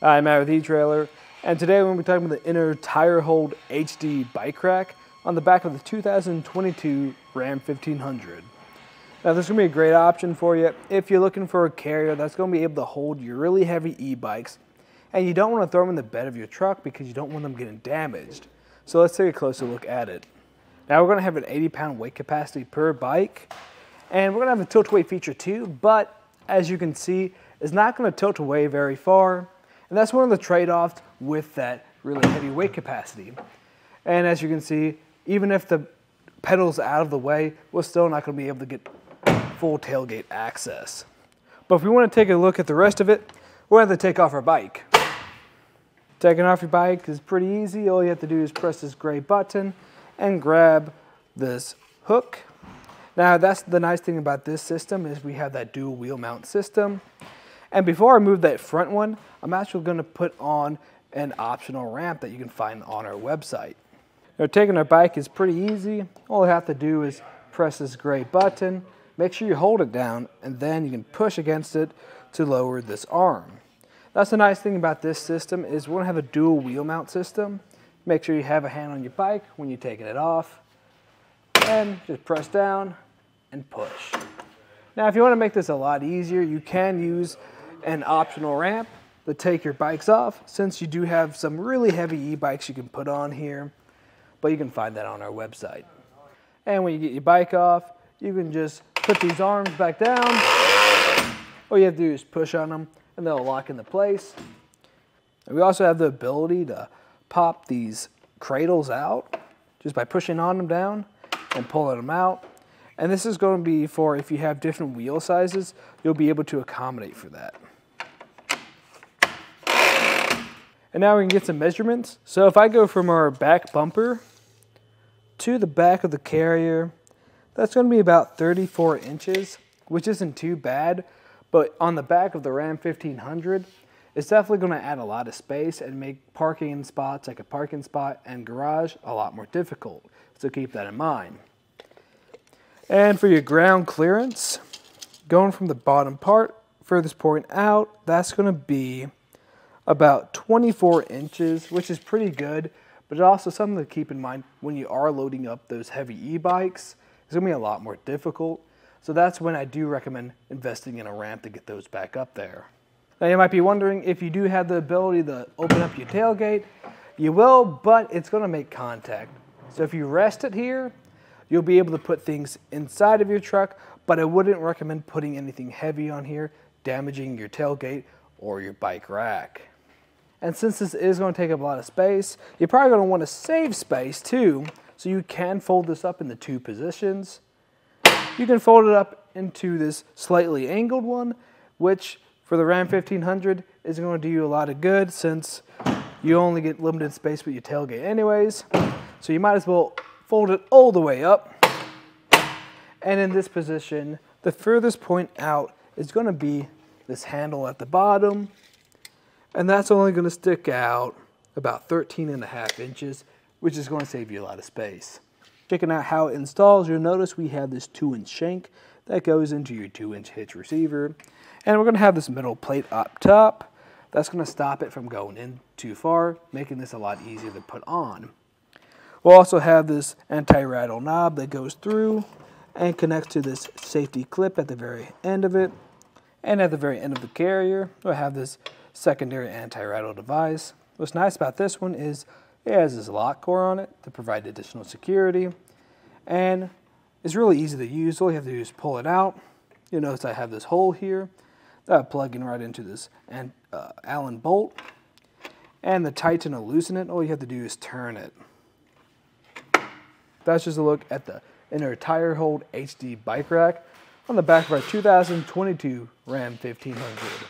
Hi, I'm Matt with etrailer, and today we're going to be talking about the Inno Tire Hold HD Bike Rack on the back of the 2022 Ram 1500. Now this is going to be a great option for you if you're looking for a carrier that's going to be able to hold your really heavy e-bikes, and you don't want to throw them in the bed of your truck because you don't want them getting damaged. So let's take a closer look at it. Now we're going to have an 80-pound weight capacity per bike, and we're going to have a tilt-away feature too, but as you can see, it's not going to tilt away very far. And that's one of the trade-offs with that really heavy weight capacity. And as you can see, even if the pedal's out of the way, we're still not going to be able to get full tailgate access. But if we want to take a look at the rest of it, we'll have to take off our bike. Taking off your bike is pretty easy. All you have to do is press this gray button and grab this hook. Now that's the nice thing about this system is we have that dual wheel mount system. And before I move that front one, I'm actually going to put on an optional ramp that you can find on our website. Now, taking our bike is pretty easy. All I have to do is press this gray button, make sure you hold it down, and then you can push against it to lower this arm. That's the nice thing about this system is we're going to have a dual wheel mount system. Make sure you have a hand on your bike when you're taking it off, and just press down and push. Now if you want to make this a lot easier, you can use an optional ramp to take your bikes off, since you do have some really heavy e-bikes you can put on here, but you can find that on our website. And when you get your bike off, you can just put these arms back down. All you have to do is push on them and they'll lock into place. And we also have the ability to pop these cradles out just by pushing on them down and pulling them out. And this is going to be for if you have different wheel sizes, you'll be able to accommodate for that. And now we can get some measurements. So if I go from our back bumper to the back of the carrier, that's going to be about 34 inches, which isn't too bad. But on the back of the Ram 1500, it's definitely going to add a lot of space and make parking in spots like a parking spot and garage a lot more difficult. So keep that in mind. And for your ground clearance, going from the bottom part, furthest point out, that's going to be about 24 inches, which is pretty good, but also something to keep in mind when you are loading up those heavy e-bikes. It's going to be a lot more difficult. So that's when I do recommend investing in a ramp to get those back up there. Now you might be wondering if you do have the ability to open up your tailgate. You will, but it's going to make contact. So if you rest it here, you'll be able to put things inside of your truck, but I wouldn't recommend putting anything heavy on here, damaging your tailgate or your bike rack. And since this is going to take up a lot of space, you're probably going to want to save space too, so you can fold this up into two positions. You can fold it up into this slightly angled one, which for the Ram 1500 is going to do you a lot of good since you only get limited space with your tailgate anyways. So you might as well fold it all the way up. And in this position, the furthest point out is going to be this handle at the bottom. And that's only going to stick out about 13.5 inches, which is going to save you a lot of space. Checking out how it installs, you'll notice we have this 2-inch shank that goes into your 2-inch hitch receiver. And we're going to have this metal plate up top. That's going to stop it from going in too far, making this a lot easier to put on. We'll also have this anti-rattle knob that goes through and connects to this safety clip at the very end of it. And at the very end of the carrier, we'll have this secondary anti-rattle device. What's nice about this one is it has this lock core on it to provide additional security, and it's really easy to use. All you have to do is pull it out. You'll notice I have this hole here that plug in right into this Allen bolt, and to tighten or loosen it, all you have to do is turn it. That's just a look at the Inno Tire Hold HD Bike Rack on the back of our 2022 Ram 1500.